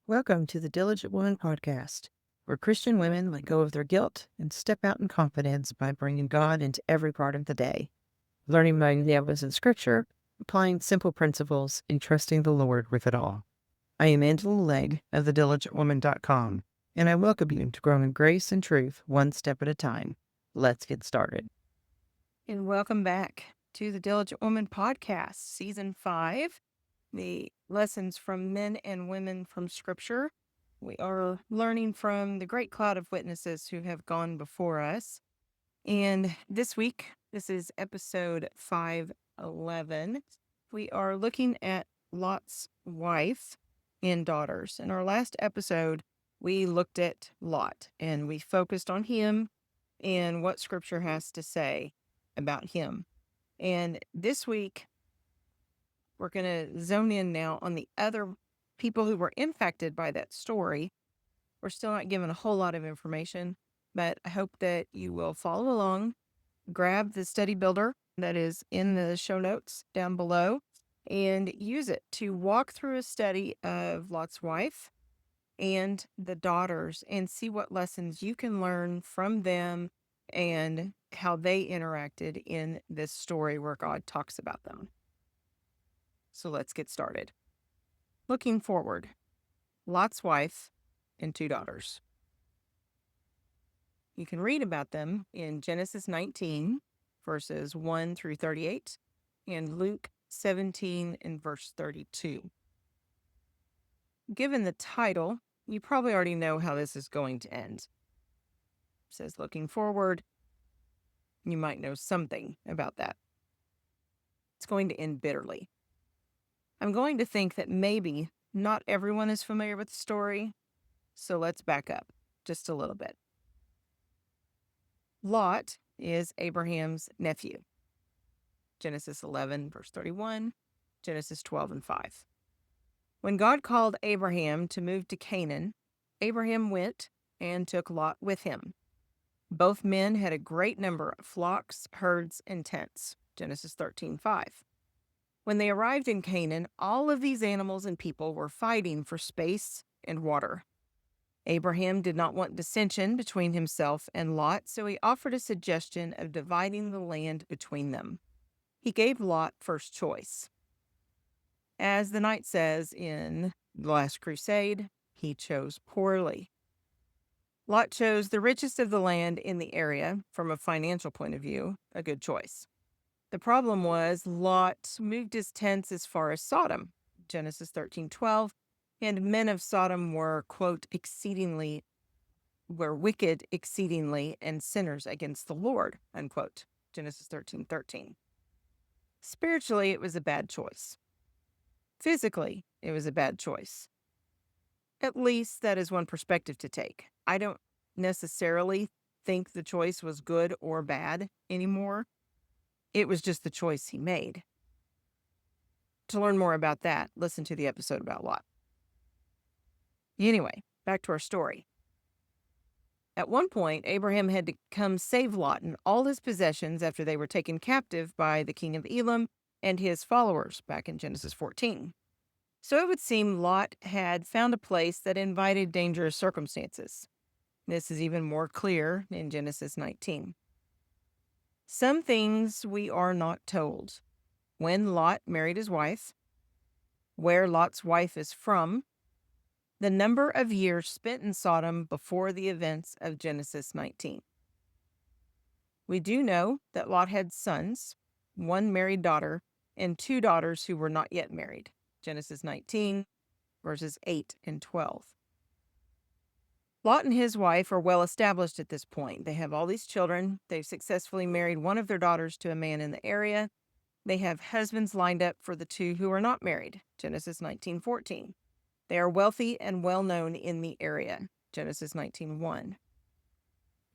Welcome to the Diligent Woman Podcast, where Christian women let go of their guilt and step out in confidence by bringing God into every part of the day, learning by examples in Scripture, applying simple principles, and trusting the Lord with it all. I am Angela Legg of thediligentwoman.com, and I welcome you to grow in grace and truth one step at a time. Let's get started. And welcome back to the Diligent Woman Podcast, Season 5. The lessons from men and women from Scripture. We are learning from the great cloud of witnesses who have gone before us. And this week, this is episode 511. We are looking at Lot's wife and daughters. In our last episode, we looked at Lot and we focused on him and what Scripture has to say about him. And this week, we're going to zone in now on the other people who were impacted by that story. We're still not given a whole lot of information, but I hope that you will follow along, grab the study builder that is in the show notes down below, and use it to walk through a study of Lot's wife and the daughters and see what lessons you can learn from them and how they interacted in this story where God talks about them. So let's get started. Looking forward, Lot's wife and 2 daughters. You can read about them in Genesis 19, verses 1 through 38, and Luke 17 and verse 32. Given the title, you probably already know how this is going to end. It says looking forward. You might know something about that. It's going to end bitterly. I'm going to think that maybe not everyone is familiar with the story, so let's back up just a little bit. Lot is Abraham's nephew. Genesis 11, verse 31, Genesis 12 and 5. When God called Abraham to move to Canaan, Abraham went and took Lot with him. Both men had a great number of flocks, herds, and tents. Genesis 13:5. When they arrived in Canaan, all of these animals and people were fighting for space and water. Abraham did not want dissension between himself and Lot, so he offered a suggestion of dividing the land between them. He gave Lot first choice. As the knight says in The Last Crusade, he chose poorly. Lot chose the richest of the land in the area, from a financial point of view, a good choice. The problem was Lot moved his tents as far as Sodom, Genesis 13:12, and men of Sodom were, quote, wicked exceedingly and sinners against the Lord, unquote, Genesis 13:13. Spiritually, it was a bad choice. Physically, it was a bad choice. At least that is one perspective to take. I don't necessarily think the choice was good or bad anymore. It was just the choice he made. To learn more about that, listen to the episode about Lot. Anyway, back to our story. At one point, Abraham had to come save Lot and all his possessions after they were taken captive by the king of Elam and his followers back in Genesis 14. So it would seem Lot had found a place that invited dangerous circumstances. This is even more clear in Genesis 19. Some things we are not told. When Lot married his wife, where Lot's wife is from, the number of years spent in Sodom before the events of Genesis 19. We do know that Lot had sons, 1 married daughter, and 2 daughters who were not yet married. Genesis 19, verses 8 and 12. Lot and his wife are well established at this point. They have all these children. They've successfully married one of their daughters to a man in the area. They have husbands lined up for the 2 who are not married. Genesis 19:14. They are wealthy and well known in the area. Genesis 19:1.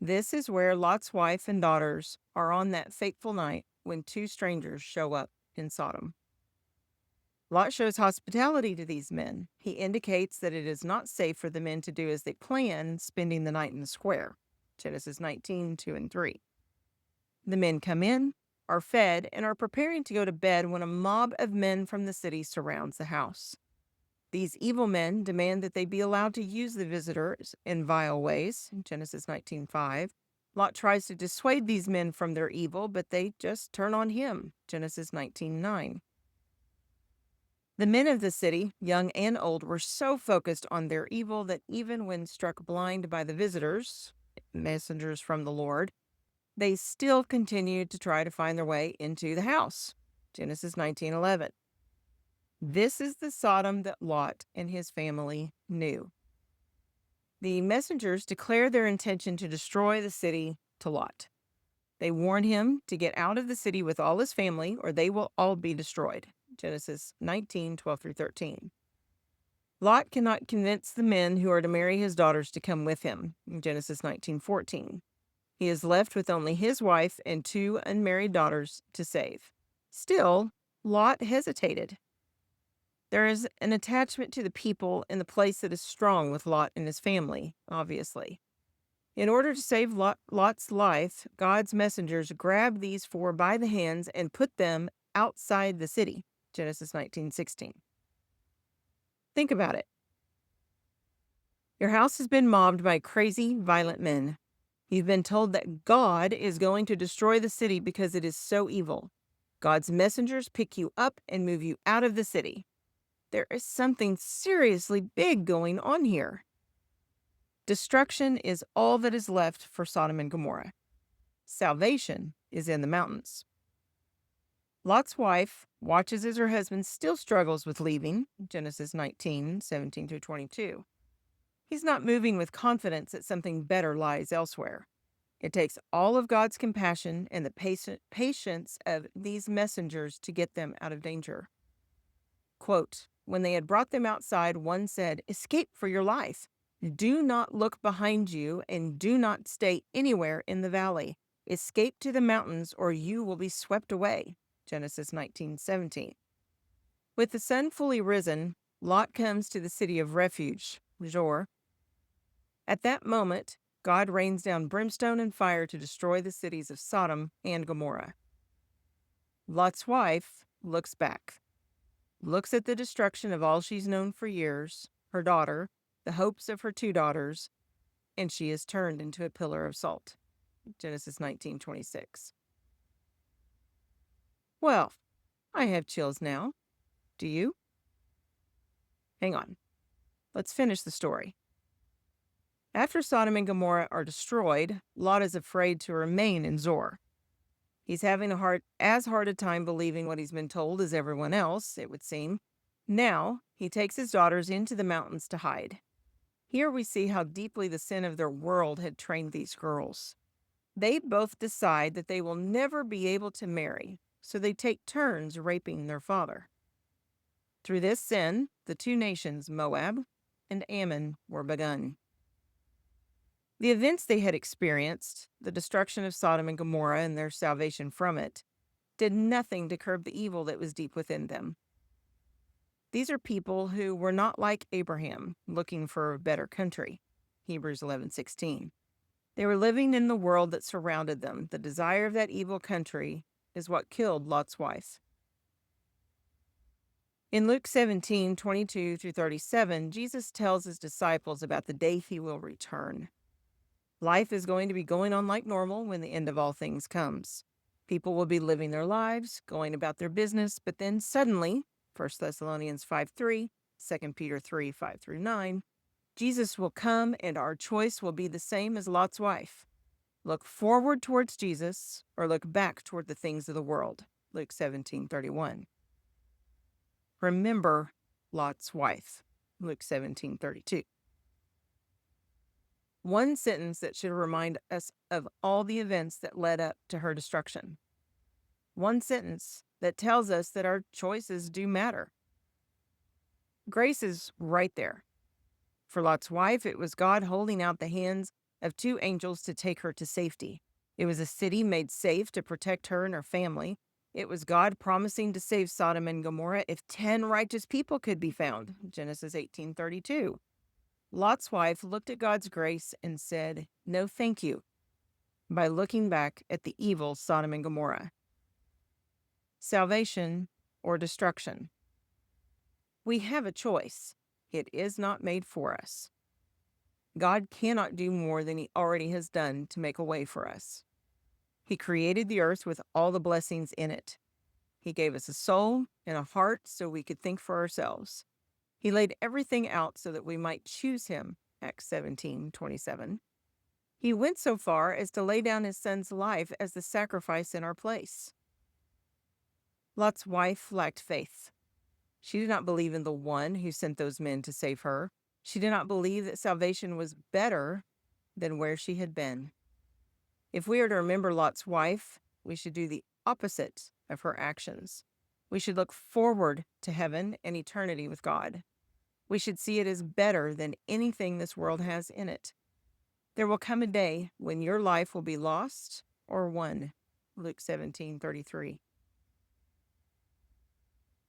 This is where Lot's wife and daughters are on that fateful night when 2 strangers show up in Sodom. Lot shows hospitality to these men. He indicates that it is not safe for the men to do as they plan, spending the night in the square. Genesis 19:2 and 3. The men come in, are fed, and are preparing to go to bed when a mob of men from the city surrounds the house. These evil men demand that they be allowed to use the visitors in vile ways, Genesis 19:5. Lot tries to dissuade these men from their evil, but they just turn on him, Genesis 19:9. The men of the city, young and old, were so focused on their evil that even when struck blind by the visitors, messengers from the Lord, they still continued to try to find their way into the house, Genesis 19:11. This is the Sodom that Lot and his family knew. The messengers declare their intention to destroy the city to Lot. They warn him to get out of the city with all his family, or they will all be destroyed. Genesis 19:12-13. Lot cannot convince the men who are to marry his daughters to come with him. Genesis 19:14. He is left with only his wife and 2 unmarried daughters to save. Still, Lot hesitated. There is an attachment to the people in the place that is strong with Lot and his family, obviously. In order to save Lot's life, God's messengers grabbed these 4 by the hands and put them outside the city, Genesis 19:16. Think about it. Your house has been mobbed by crazy, violent men. You've been told that God is going to destroy the city because it is so evil. God's messengers pick you up and move you out of the city. There is something seriously big going on here. Destruction is all that is left for Sodom and Gomorrah. Salvation is in the mountains. Lot's wife watches as her husband still struggles with leaving, Genesis 19:17-22. He's not moving with confidence that something better lies elsewhere. It takes all of God's compassion and the patience of these messengers to get them out of danger. Quote, when they had brought them outside, one said, "Escape for your life. Do not look behind you and do not stay anywhere in the valley. Escape to the mountains or you will be swept away." Genesis 19:17. With the sun fully risen, Lot comes to the city of refuge, Zoar. At that moment, God rains down brimstone and fire to destroy the cities of Sodom and Gomorrah. Lot's wife looks back, looks at the destruction of all she's known for years, her daughter, the hopes of her 2 daughters, and she is turned into a pillar of salt. Genesis 19:26. Well, I have chills now. Do you? Hang on. Let's finish the story. After Sodom and Gomorrah are destroyed, Lot is afraid to remain in Zoar. He's having as hard a time believing what he's been told as everyone else, it would seem. Now, he takes his daughters into the mountains to hide. Here we see how deeply the sin of their world had trained these girls. They both decide that they will never be able to marry, so they take turns raping their father. Through this sin, the 2 nations, Moab and Ammon, were begun. The events they had experienced, the destruction of Sodom and Gomorrah and their salvation from it, did nothing to curb the evil that was deep within them. These are people who were not like Abraham, looking for a better country, Hebrews 11:16. They were living in the world that surrounded them. The desire of that evil country is what killed Lot's wife. In Luke 17:22-37, Jesus tells his disciples about the day he will return. Life is going to be going on like normal when the end of all things comes. People will be living their lives, going about their business, but then suddenly, 1 Thessalonians 5:3, 2 Peter 3:5-9, Jesus will come and our choice will be the same as Lot's wife. Look forward towards Jesus or look back toward the things of the world. Luke 17:31. Remember Lot's wife. Luke 17:32. One sentence that should remind us of all the events that led up to her destruction. One sentence that tells us that our choices do matter. Grace is right there. For Lot's wife, it was God holding out the hands of 2 angels to take her to safety. It was a city made safe to protect her and her family. It was God promising to save Sodom and Gomorrah if 10 righteous people could be found. Genesis 18:32. Lot's wife looked at God's grace and said, "No, thank you," by looking back at the evil Sodom and Gomorrah. Salvation or destruction. We have a choice. It is not made for us. God cannot do more than he already has done to make a way for us. He created the earth with all the blessings in it. He gave us a soul and a heart so we could think for ourselves. He laid everything out so that we might choose him, Acts 17:27. He went so far as to lay down his son's life as the sacrifice in our place. Lot's wife lacked faith. She did not believe in the one who sent those men to save her. She did not believe that salvation was better than where she had been. If we are to remember Lot's wife, we should do the opposite of her actions. We should look forward to heaven and eternity with God. We should see it as better than anything this world has in it. There will come a day when your life will be lost or won. Luke 17:33.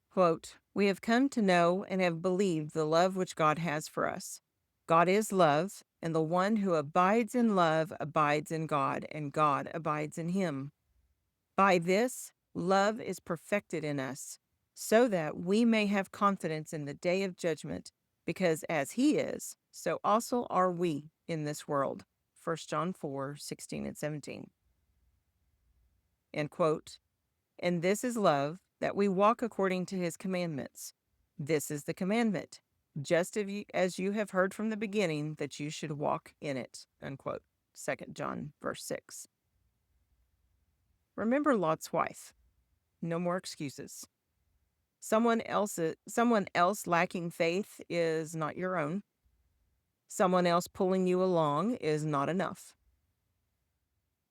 Quote, "We have come to know and have believed the love which God has for us. God is love, and the one who abides in love abides in God, and God abides in him. By this, love is perfected in us, so that we may have confidence in the day of judgment, because as he is, so also are we in this world." 1 John 4:16 and 17. End quote. "And this is love, that we walk according to his commandments. This is the commandment, just as you have heard from the beginning, that you should walk in it." Unquote. 2 John verse 6. Remember Lot's wife. No more excuses. Someone else lacking faith is not your own. Someone else pulling you along is not enough.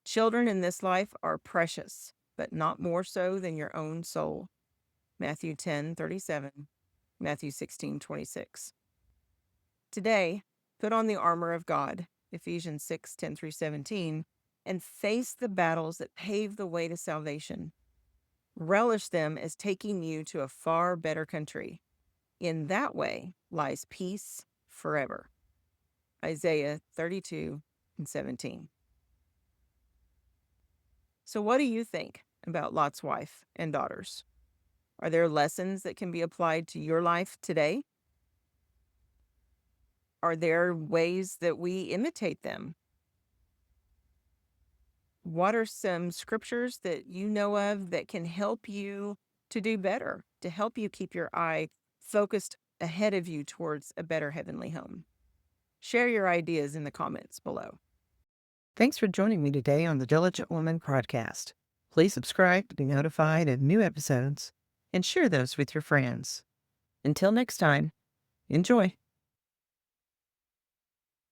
Children in this life are precious, but not more so than your own soul. Matthew 10:37, Matthew 16:26. Today, put on the armor of God, Ephesians 6:10-17, and face the battles that pave the way to salvation. Relish them as taking you to a far better country. In that way lies peace forever. Isaiah 32:17. So what do you think about Lot's wife and daughters? Are there lessons that can be applied to your life today? Are there ways that we imitate them? What are some scriptures that you know of that can help you to do better, to help you keep your eye focused ahead of you towards a better heavenly home? Share your ideas in the comments below. Thanks for joining me today on the Diligent Woman podcast. Please subscribe to be notified of new episodes and share those with your friends. Until next time, enjoy.